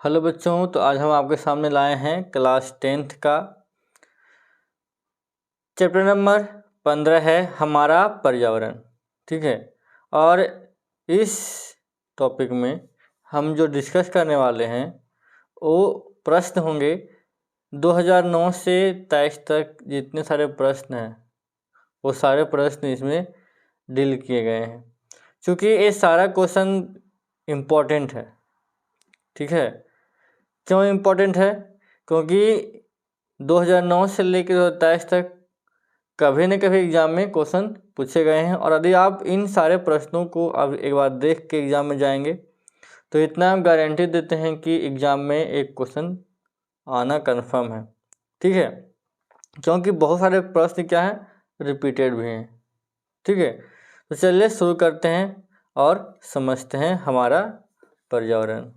Hello बच्चों, तो आज हम आपके सामने लाए हैं क्लास 10th का चैप्टर नंबर 15 है हमारा पर्यावरण। ठीक है, और इस टॉपिक में हम जो डिस्कस करने वाले हैं वो प्रश्न होंगे 2009 से 23 तक। जितने सारे प्रश्न हैं वो सारे प्रश्न इसमें डील किए गए हैं, क्योंकि ये सारा क्वेश्चन इम्पोर्टेंट है। ठीक है, क्यों इम्पोर्टेंट है? क्योंकि 2009 से लेकर 2023 तक कभी न कभी एग्ज़ाम में क्वेश्चन पूछे गए हैं, और यदि आप इन सारे प्रश्नों को अब एक बार देख के एग्ज़ाम में जाएंगे तो इतना हम गारंटी देते हैं कि एग्ज़ाम में एक क्वेश्चन आना कन्फर्म है। ठीक है, क्योंकि बहुत सारे प्रश्न क्या हैं, रिपीटेड भी हैं। ठीक है, तो चलिए शुरू करते हैं और समझते हैं हमारा पर्यावरण।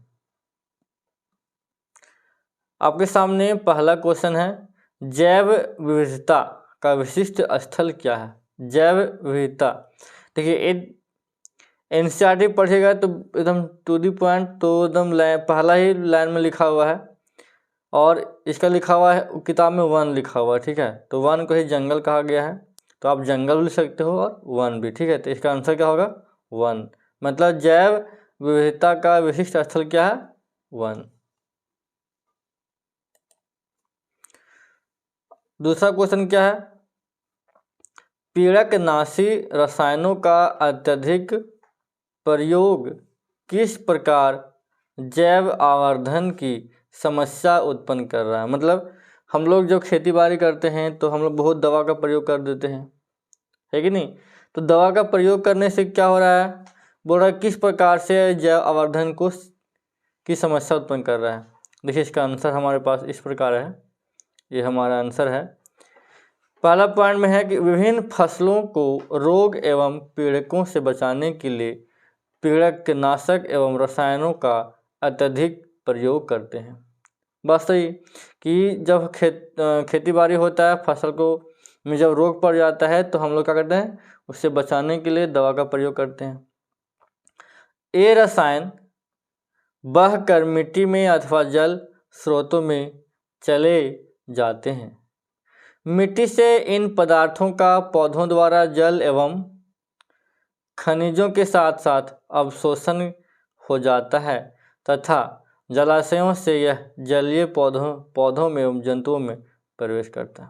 आपके सामने पहला क्वेश्चन है, जैव विविधता का विशिष्ट स्थल क्या है? जैव विविधता, देखिए एनसीईआरटी पढ़ेगा तो एकदम टू दी पॉइंट, तो एकदम पहला ही लाइन में लिखा हुआ है, और इसका लिखा हुआ है किताब में वन लिखा हुआ है। ठीक है, तो वन को ही जंगल कहा गया है, तो आप जंगल भी लिख सकते हो और वन भी। ठीक है, तो इसका आंसर क्या होगा? वन। मतलब जैव विविधता का विशिष्ट स्थल क्या है? वन। दूसरा क्वेश्चन क्या है, पीड़कनाशी रसायनों का अत्यधिक प्रयोग किस प्रकार जैव आवर्धन की समस्या उत्पन्न कर रहा है? मतलब हम लोग जो खेती बाड़ी करते हैं तो हम लोग बहुत दवा का प्रयोग कर देते हैं, है कि नहीं? तो दवा का प्रयोग करने से क्या हो रहा है, बोल रहा है किस प्रकार से जैव आवर्धन की समस्या उत्पन्न कर रहा है। देखिए इसका आंसर हमारे पास इस प्रकार है, ये हमारा आंसर है। पहला पॉइंट में है कि विभिन्न फसलों को रोग एवं पीड़कों से बचाने के लिए पीड़कनाशक एवं रसायनों का अत्यधिक प्रयोग करते हैं। बात सही कि जब खेती बाड़ी होता है, फसल को में जब रोग पड़ जाता है तो हम लोग क्या करते हैं, उससे बचाने के लिए दवा का प्रयोग करते हैं। ये रसायन बहकर मिट्टी में अथवा जल स्रोतों में चले जाते हैं। मिट्टी से इन पदार्थों का पौधों द्वारा जल एवं खनिजों के साथ साथ अवशोषण हो जाता है तथा जलाशयों से यह जलीय पौधों में एवं जंतुओं में प्रवेश करता है।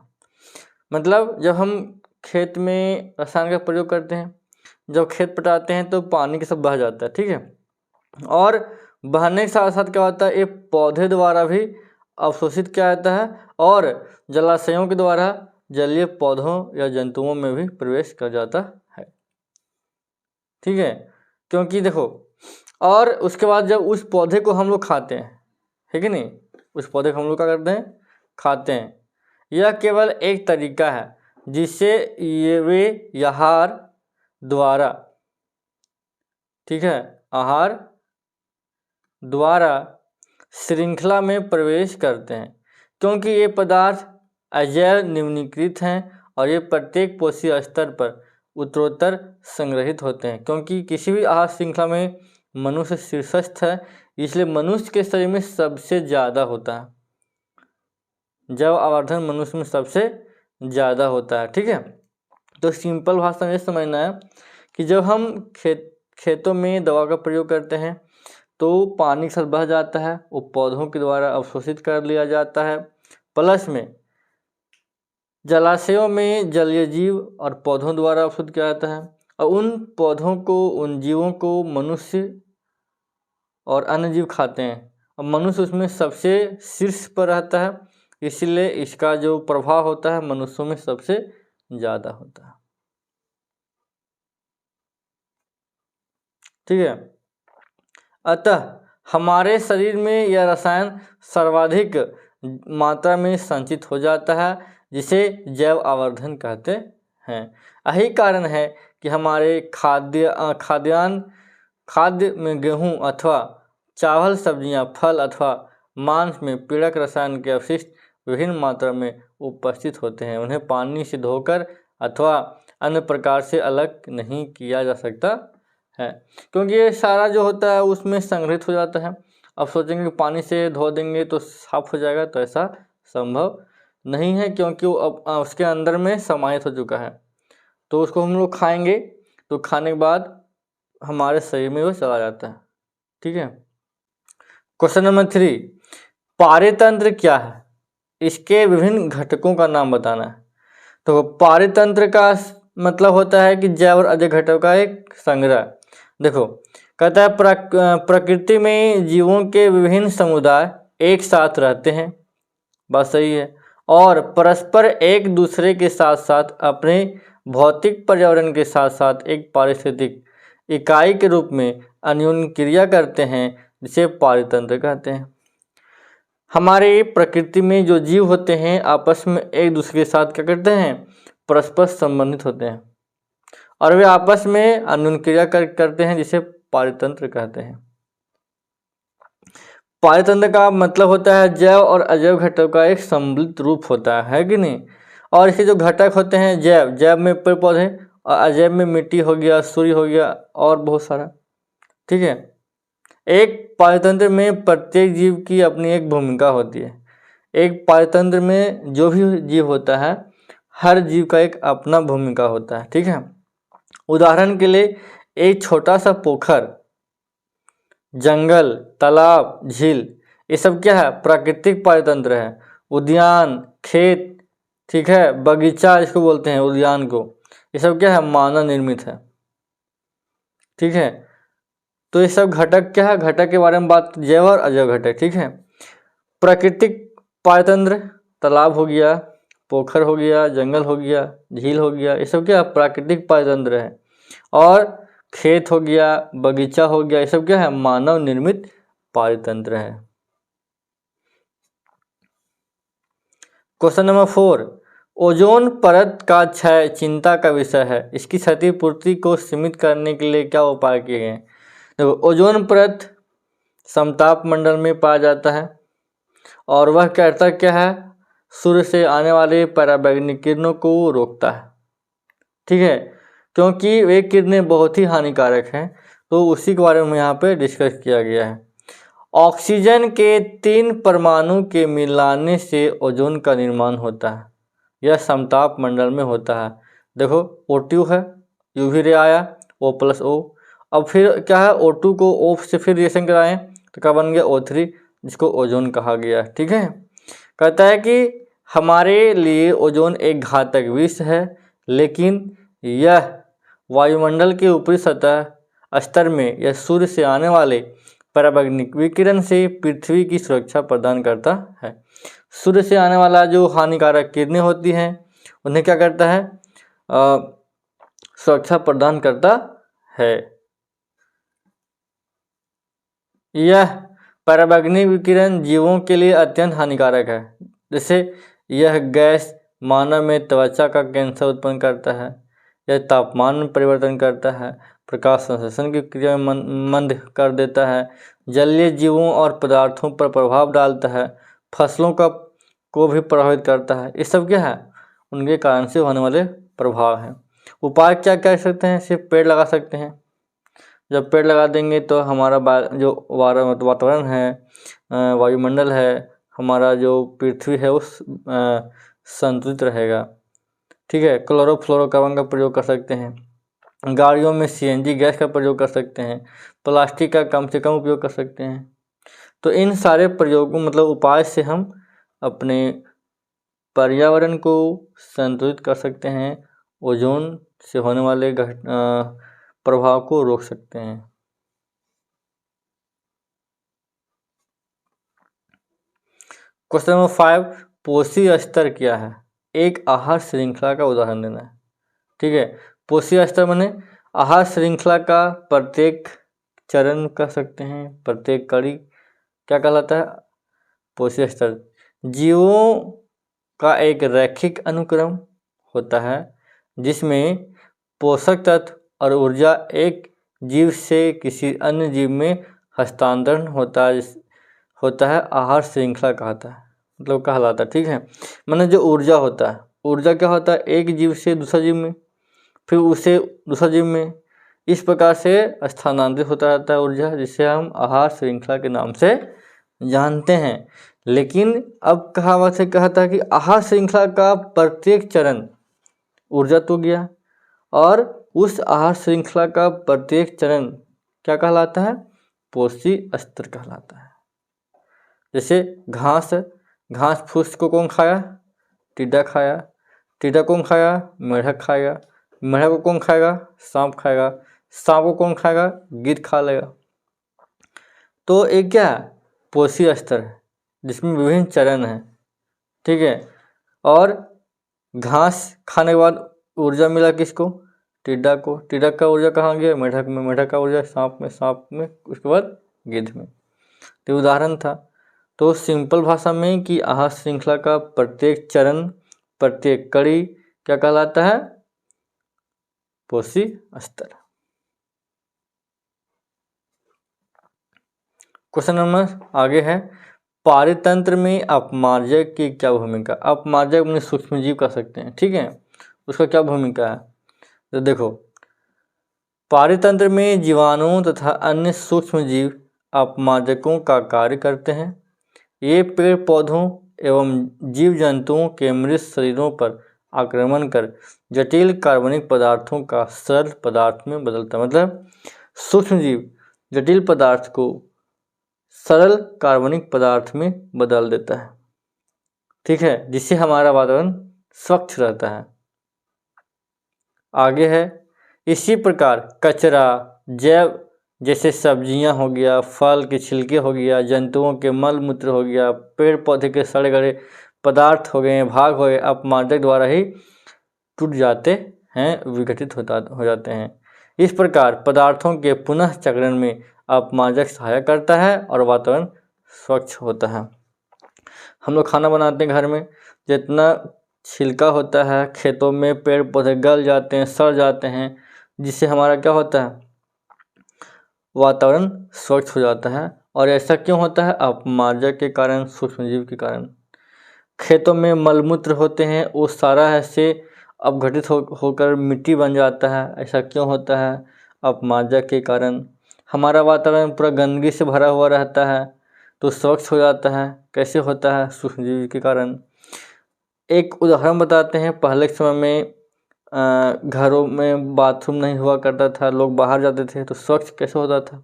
मतलब जब हम खेत में रसायन का प्रयोग करते हैं, जब खेत पटाते हैं तो पानी के सब बह जाता है। ठीक है, और बहने के साथ साथ क्या होता है, ये पौधे द्वारा भी अवशोषित किया जाता है और जलाशयों के द्वारा जलीय पौधों या जंतुओं में भी प्रवेश कर जाता है। ठीक है, क्योंकि देखो, और उसके बाद जब उस पौधे को हम लोग खाते हैं, है कि नहीं, उस पौधे को हम लोग क्या करते हैं, खाते हैं। यह केवल एक तरीका है जिससे वे आहार द्वारा, ठीक है, आहार द्वारा श्रृंखला में प्रवेश करते हैं, क्योंकि ये पदार्थ अजैव निम्नीकृत हैं और ये प्रत्येक कोशीय स्तर पर उत्तरोत्तर संग्रहित होते हैं। क्योंकि किसी भी आहार श्रृंखला में मनुष्य शीर्षस्थ है, इसलिए मनुष्य के शरीर में सबसे ज़्यादा होता है, जैव आवर्धन मनुष्य में सबसे ज़्यादा होता है। ठीक है, तो सिंपल भाषा में समझना है कि जब हम खेतों में दवा का प्रयोग करते हैं तो पानी के साथ बह जाता है, वो पौधों के द्वारा अवशोषित कर लिया जाता है, प्लस में जलाशयों में जलीय जीव और पौधों द्वारा अवशोषित किया जाता है, और उन पौधों को, उन जीवों को मनुष्य और अन्य जीव खाते हैं, और मनुष्य उसमें सबसे शीर्ष पर रहता है, इसलिए इसका जो प्रभाव होता है मनुष्यों में सबसे ज़्यादा होता है। ठीक है, अतः हमारे शरीर में यह रसायन सर्वाधिक मात्रा में संचित हो जाता है, जिसे जैव आवर्धन कहते हैं। यही कारण है कि हमारे खाद्य में गेहूं अथवा चावल, सब्जियां, फल अथवा मांस में पीड़क रसायन के अवशिष्ट विभिन्न मात्रा में उपस्थित होते हैं। उन्हें पानी से धोकर अथवा अन्य प्रकार से अलग नहीं किया जा सकता है, क्योंकि ये सारा जो होता है उसमें संग्रहित हो जाता है, अब सोचेंगे कि पानी से धो देंगे तो साफ हो जाएगा, तो ऐसा संभव नहीं है, क्योंकि वो अब उसके अंदर में समाहित हो चुका है। तो उसको हम लोग खाएंगे तो खाने के बाद हमारे शरीर में वो चला जाता है। ठीक है। क्वेश्चन नंबर 3, पारेतंत्र क्या है? इसके विभिन्न घटकों का नाम बताना है। तो पारेतंत्र का मतलब होता है कि जैव और अजैव घटकों का एक संग्रह। देखो, कहता है प्रकृति में जीवों के विभिन्न समुदाय एक साथ रहते हैं, बात सही है, और परस्पर एक दूसरे के साथ साथ अपने भौतिक पर्यावरण के साथ साथ एक पारिस्थितिक इकाई के रूप में अन्योन्य क्रिया करते हैं, जिसे पारेतंत्र कहते हैं। हमारे प्रकृति में जो जीव होते हैं आपस में एक दूसरे के साथ क्या करते हैं? परस्पर संबंधित होते हैं और वे आपस में अन्योन्य क्रिया करते हैं, जिसे पारेतंत्र कहते हैं। पारेतंत्र का मतलब होता है जैव और अजैव घटकों का एक सम्मिलित रूप होता है कि नहीं। और इसके जो घटक होते हैं, जैव में पेड़ पौधे और अजैव में मिट्टी हो गया, सूर्य हो गया और बहुत सारा। ठीक है। एक पारेतंत्र में प्रत्येक जीव की अपनी एक भूमिका होती है। एक पारेतंत्र में जो भी जीव होता है, हर जीव का एक अपना भूमिका होता है। ठीक है। उदाहरण के लिए एक छोटा सा पोखर, जंगल, तालाब, झील, ये सब क्या है? प्राकृतिक पारेतंत्र है। उद्यान, खेत, ठीक है, बगीचा इसको बोलते हैं उद्यान को, ये सब क्या है? मानव निर्मित है। ठीक है। तो ये सब घटक क्या है? घटक के बारे में बात, जैव और अजैव घटक। ठीक है। प्राकृतिक पारेतंत्र, तालाब हो गया, पोखर हो गया, जंगल हो गया, झील हो गया, ये सब क्या? प्राकृतिक पारेतंत्र है। और खेत हो गया, बगीचा हो गया, ये सब क्या है? मानव निर्मित पारेतंत्र है। क्वेश्चन नंबर 4, ओजोन परत का क्षय चिंता का विषय है। इसकी क्षतिपूर्ति को सीमित करने के लिए क्या उपाय किए गए? देखो, ओजोन परत समताप मंडल में पाया जाता है और वह करता क्या है? सूर्य से आने वाले पराबैंगनी किरणों को रोकता है। ठीक है। क्योंकि वे किरणें बहुत ही हानिकारक हैं, तो उसी के बारे में यहाँ पे डिस्कस किया गया है। ऑक्सीजन के 3 परमाणु के मिलाने से ओजोन का निर्माण होता है। यह समताप मंडल में होता है। देखो, O2 है, यूवी रे आया, O+O। अब फिर क्या है? O2 को O से फिर रिएक्शन कराएं तो क्या बन गया? O3, जिसको ओजोन कहा गया। ठीक है। कहता है कि हमारे लिए ओजोन एक घातक विष है, लेकिन यह वायुमंडल के ऊपरी सतह स्तर में या सूर्य से आने वाले पराबैंगनी विकिरण से पृथ्वी की सुरक्षा प्रदान करता है। सूर्य से आने वाला जो हानिकारक किरणें होती हैं, उन्हें क्या करता है? सुरक्षा प्रदान करता है। यह पराबैंगनी विकिरण जीवों के लिए अत्यंत हानिकारक है। जैसे यह गैस मानव में त्वचा का कैंसर उत्पन्न करता है, यह तापमान में परिवर्तन करता है, प्रकाश संश्लेषण की क्रिया में मंद कर देता है, जलीय जीवों और पदार्थों पर प्रभाव डालता है, फसलों को भी प्रभावित करता है। ये सब क्या है? उनके कारण से होने वाले प्रभाव हैं। उपाय क्या कर सकते हैं? सिर्फ पेड़ लगा सकते हैं। जब पेड़ लगा देंगे तो हमारा जो वातावरण है, वायुमंडल है, हमारा जो पृथ्वी है, उस संतुलित रहेगा। ठीक है। क्लोरोफ्लोरोकार्बन का प्रयोग कर सकते हैं। गाड़ियों में CNG गैस का प्रयोग कर सकते हैं। प्लास्टिक का कम से कम उपयोग कर सकते हैं। तो इन सारे प्रयोगों मतलब उपाय से हम अपने पर्यावरण को संतुलित कर सकते हैं, ओजोन से होने वाले प्रभाव को रोक सकते हैं। क्वेश्चन नंबर 5, पोषी स्तर क्या है? एक आहार श्रृंखला का उदाहरण देना है। ठीक है। पोषी स्तर माने आहार श्रृंखला का प्रत्येक चरण कह सकते हैं, प्रत्येक कड़ी क्या कहलाता है? पोषी स्तर। जीवों का एक रैखिक अनुक्रम होता है जिसमें पोषक तत्व और ऊर्जा एक जीव से किसी अन्य जीव में हस्तांतरण होता है आहार श्रृंखला कहलाता है। ठीक है। माने जो ऊर्जा होता है, ऊर्जा क्या होता है? एक जीव से दूसरा जीव में, फिर उसे दूसरा जीव में, इस प्रकार से स्थानांतरित होता रहता है ऊर्जा, जिसे हम आहार श्रृंखला के नाम से जानते हैं। लेकिन अब कहावत से कहा था कि आहार श्रृंखला का प्रत्येक चरण ऊर्जा तो गया, और उस आहार श्रृंखला का प्रत्येक चरण क्या कहलाता है? पोषी स्तर कहलाता है। जैसे घास, घास फूस को कौन खाया? टिड्डा खाया। टिड्डा कौन खाया? मेढक खाएगा। मेढक को कौन खाएगा? सांप खाएगा। सांप को कौन खाएगा? गिद्ध खा लेगा। तो एक क्या है? पोषी स्तर है, जिसमें विभिन्न चरण हैं, ठीक है। और घास खाने के बाद ऊर्जा मिला किसको? टिड्डा को। टिड्डा का ऊर्जा कहाँ गया? मेढक में। मेढक का ऊर्जा सांप में। सांप में उसके बाद गिद्ध में। तो उदाहरण था। तो सिंपल भाषा में कि आहार श्रृंखला का प्रत्येक चरण, प्रत्येक कड़ी क्या कहलाता है? पोषी स्तर। क्वेश्चन नंबर आगे है, पारितंत्र में अपमार्जक की क्या भूमिका? अपमार्जक अपने सूक्ष्म जीव कह सकते हैं, ठीक है। उसका क्या भूमिका है? तो देखो, पारितंत्र में जीवाणुओं तथा अन्य सूक्ष्म जीव अपमार्जकों का कार्य करते हैं। ये पेड़ पौधों एवं जीव जंतुओं के मृत शरीरों पर आक्रमण कर जटिल कार्बनिक पदार्थों का सरल पदार्थ में बदलता है। मतलब सूक्ष्म जीव जटिल पदार्थ को सरल कार्बनिक पदार्थ में बदल देता है, ठीक है, जिससे हमारा वातावरण स्वच्छ रहता है। आगे है, इसी प्रकार कचरा, जैव जैसे सब्जियां हो गया, फल के छिलके हो गया, जंतुओं के मल मूत्र हो गया, पेड़ पौधे के सड़े गले पदार्थ हो गए, भाग हो गए, अपमार्जक द्वारा ही टूट जाते हैं, विघटित हो जाते हैं। इस प्रकार पदार्थों के पुनः चक्रण में अपमार्जक सहायक करता है और वातावरण स्वच्छ होता है। हम लोग खाना बनाते हैं घर में, जितना छिलका होता है, खेतों में पेड़ पौधे गल जाते हैं, सड़ जाते हैं, जिससे हमारा क्या होता है? वातावरण स्वच्छ हो जाता है। और ऐसा क्यों होता है? अपमार्जक के कारण, सूक्ष्मजीव के कारण। खेतों में मलमूत्र होते हैं, वो सारा ऐसे अपघटित होकर मिट्टी बन जाता है। ऐसा क्यों होता है? अपमार्जक के कारण। हमारा वातावरण पूरा गंदगी से भरा हुआ रहता है, तो स्वच्छ हो जाता है। कैसे होता है? सूक्ष्मजीव के कारण। एक उदाहरण बताते हैं। पहले के समय में घरों में बाथरूम नहीं हुआ करता था, लोग बाहर जाते थे, तो स्वच्छ कैसे होता था?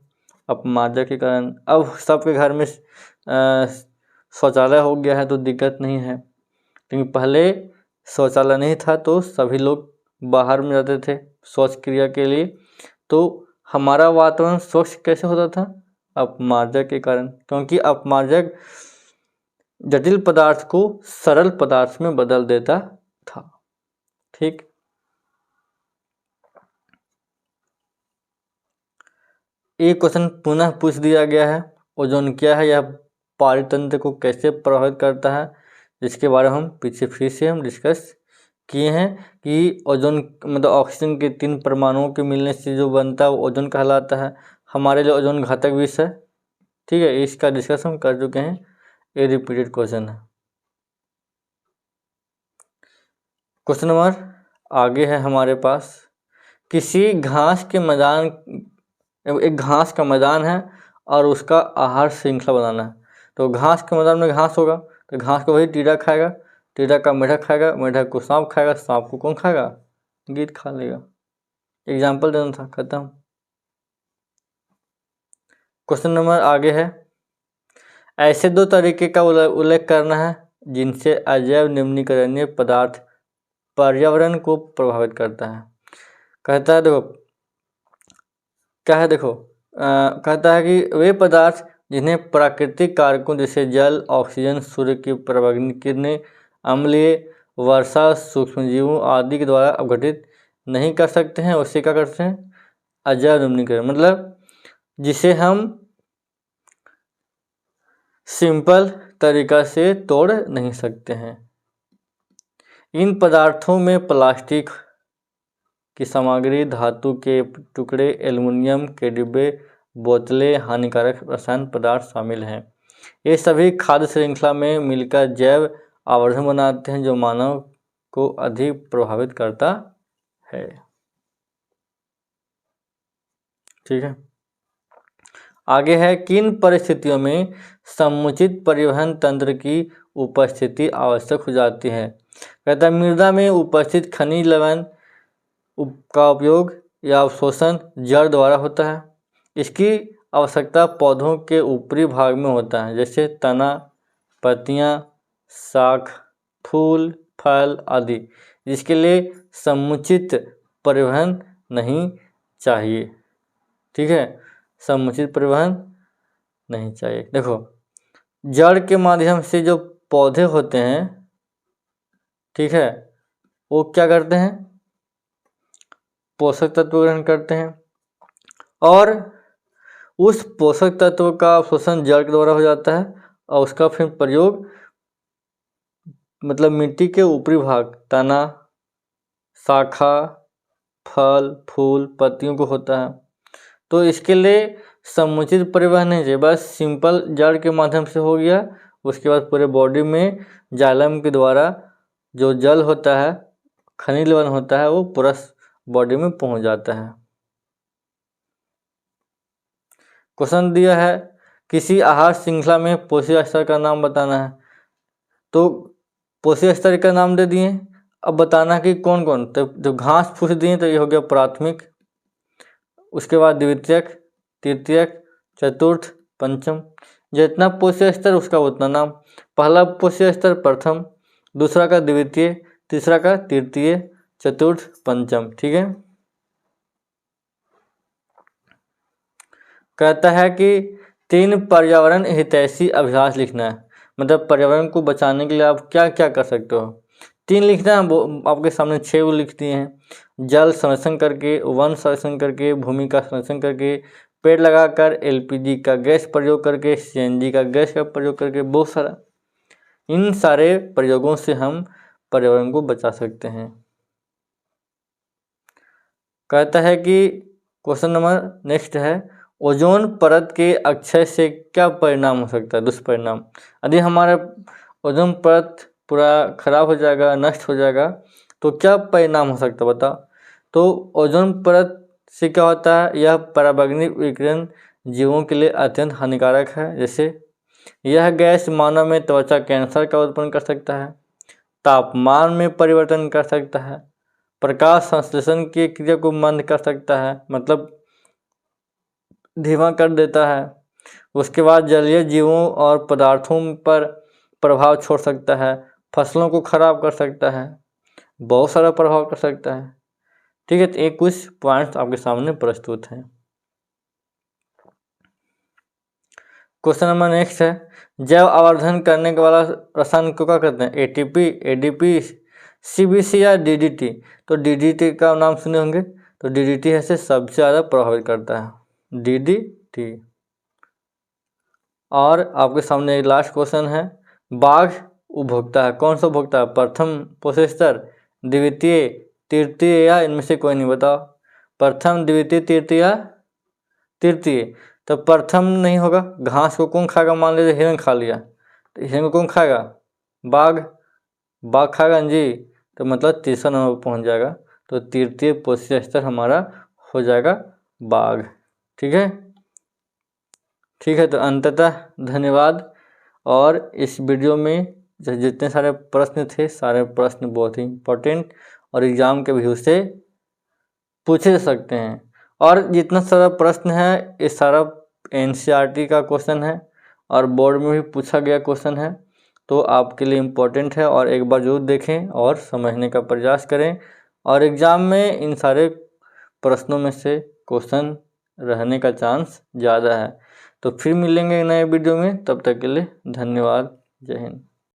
अपमार्जक के कारण। अब सबके घर में शौचालय हो गया है, तो दिक्कत नहीं है। लेकिन पहले शौचालय नहीं था, तो सभी लोग बाहर में जाते थे शौच क्रिया के लिए। तो हमारा वातावरण स्वच्छ कैसे होता था? अपमार्जक के कारण, क्योंकि अपमार्जक जटिल पदार्थ को सरल पदार्थ में बदल देता था, ठीक। एक क्वेश्चन पुनः पूछ दिया गया है, ओजोन क्या है, यह पारितंत्र को कैसे प्रभावित करता है, जिसके बारे में हम पीछे फिर से हम डिस्कस किए हैं कि ओजोन मतलब ऑक्सीजन के 3 परमाणुओं के मिलने से जो बनता है वो ओजोन कहलाता है। हमारे लिए ओजोन घातक विष है, ठीक है, इसका डिस्कस हम कर चुके हैं। ये रिपीटेड क्वेश्चन है। क्वेश्चन नंबर आगे है हमारे पास, किसी घास के मैदान, एक घास का मैदान है और उसका आहार श्रृंखला बनाना है। तो घास के मैदान में घास होगा, तो घास को वही टिड्डा खाएगा, टिड्डा का मेढक खाएगा, मेढक को सांप खाएगा, सांप को कौन खाएगा? गिद्ध खा लेगा। एग्जाम्पल देना था, खत्म। क्वेश्चन नंबर आगे है, ऐसे 2 तरीके का उल्लेख करना है जिनसे अजैव निम्नीकरणीय पदार्थ पर्यावरण को प्रभावित करता है। कहता है देखो क्या है, देखो कहता है कि वे पदार्थ जिन्हें प्राकृतिक कारकों जैसे जल, ऑक्सीजन, सूर्य की पराबैंगनी किरणें, अम्लीय वर्षा, सूक्ष्मजीवों आदि के द्वारा अपघटित नहीं कर सकते हैं, उसे क्या करते हैं? अजैव निम्नीकरण। मतलब जिसे हम सिंपल तरीका से तोड़ नहीं सकते हैं। इन पदार्थों में प्लास्टिक की सामग्री, धातु के टुकड़े, एल्युमिनियम के डिब्बे, बोतलें, हानिकारक रसायन पदार्थ शामिल हैं। ये सभी खाद्य श्रृंखला में मिलकर जैव आवर्धन बनाते हैं, जो मानव को अधिक प्रभावित करता है। ठीक है। आगे है, किन परिस्थितियों में समुचित परिवहन तंत्र की उपस्थिति आवश्यक हो जाती है। कहता है, मृदा में उपस्थित खनिज लवण का उपयोग या अवशोषण जड़ द्वारा होता है। इसकी आवश्यकता पौधों के ऊपरी भाग में होता है, जैसे तना, पत्तियां, शाख, फूल, फल आदि, जिसके लिए समुचित परिवहन नहीं चाहिए। ठीक है, समुचित परिवहन नहीं चाहिए। देखो, जड़ के माध्यम से जो पौधे होते हैं, ठीक है, वो क्या करते हैं, पोषक तत्व ग्रहण करते हैं और उस पोषक तत्व का अवशोषण जड़ के द्वारा हो जाता है और उसका फिर प्रयोग मतलब मिट्टी के ऊपरी भाग, तना, शाखा, फल, फूल, पत्तियों को होता है। तो इसके लिए समुचित परिवहन नहीं चाहिए, बस सिंपल जड़ के माध्यम से हो गया। उसके बाद पूरे बॉडी में जाइलम के द्वारा जो जल होता है, खनिज लवण होता है, वो पूरा बॉडी में पहुंच जाता है। क्वेश्चन दिया है, किसी आहार श्रृंखला में पोषक स्तर का नाम बताना है। तो पोषक स्तर का नाम दे दिए, अब बताना कि कौन कौन। तो घास फूस दिए तो ये हो गया प्राथमिक, उसके बाद द्वितीयक, तृतीयक, चतुर्थ, पंचम। जितना पोषक स्तर उसका उतना नाम। पहला पोषक स्तर प्रथम, दूसरा का द्वितीय, तीसरा का तृतीय, चतुर्थ, पंचम। ठीक है। कहता है कि 3 पर्यावरण हितैषी अभ्यास लिखना है। मतलब पर्यावरण को बचाने के लिए आप क्या क्या कर सकते हो। 3 लिखना है, वो आपके सामने 6 लिख दिए हैं। जल संरक्षण करके, वन संरक्षण करके, भूमि का संरक्षण करके, पेड़ लगाकर, एलपीजी का गैस प्रयोग करके, सीएनजी का गैस का प्रयोग करके, बहुत सारा। इन सारे प्रयोगों से हम पर्यावरण को बचा सकते हैं। कहता है कि क्वेश्चन नंबर नेक्स्ट है, ओजोन परत के अक्षय से क्या परिणाम हो सकता है, दुष्परिणाम। यदि हमारा ओजोन परत पूरा खराब हो जाएगा, नष्ट हो जाएगा, तो क्या परिणाम हो सकता है, बताओ। तो ओजोन परत से क्या होता है, यह पराबैंगनी विकिरण जीवों के लिए अत्यंत हानिकारक है। जैसे यह गैस मानव में त्वचा कैंसर का उत्पन्न कर सकता है, तापमान में परिवर्तन कर सकता है, प्रकाश संश्लेषण की क्रिया को मंद कर सकता है, मतलब धीमा कर देता है। उसके बाद जलीय जीवों और पदार्थों पर प्रभाव छोड़ सकता है, फसलों को खराब कर सकता है, बहुत सारा प्रभाव कर सकता है। ठीक है, तो ये कुछ पॉइंट्स आपके सामने प्रस्तुत हैं। क्वेश्चन नंबर नेक्स्ट है, जैव आवर्धन करने के वाला रसायन को क्या कहते हैं, एटीपी, एडीपी, सीबीसी या डीडीटी। तो डीडीटी का नाम सुने होंगे, तो डीडीटी है से सबसे ज़्यादा प्रभावित करता है, डीडीटी। और आपके सामने एक लास्ट क्वेश्चन है, बाघ उपभोक्ता है, कौन सा उपभोक्ता है, प्रथम पोषक स्तर, द्वितीय, तृतीय या इनमें से कोई नहीं, बताओ। प्रथम, द्वितीय, तृतीय या तृतीय। तो प्रथम नहीं होगा, घास को कौन खाएगा, मान लीजिए हिरण खा लिया, तो हिरण को कौन खाएगा, बाघ, बाघ खाएगा जी, तो मतलब तीसरा नंबर पर पहुंच जाएगा। तो तृतीय पोषक स्तर हमारा हो जाएगा बाघ। ठीक है, ठीक है। तो अंततः धन्यवाद। और इस वीडियो में जितने सारे प्रश्न थे, सारे प्रश्न बहुत ही इम्पोर्टेंट और एग्ज़ाम के व्यू से पूछे जा सकते हैं। और जितना सारा प्रश्न है, ये सारा एनसीईआरटी का क्वेश्चन है और बोर्ड में भी पूछा गया क्वेश्चन है, तो आपके लिए इम्पोर्टेंट है। और एक बार जरूर देखें और समझने का प्रयास करें। और एग्ज़ाम में इन सारे प्रश्नों में से क्वेश्चन रहने का चांस ज़्यादा है। तो फिर मिलेंगे नए वीडियो में, तब तक के लिए धन्यवाद। जय हिंद।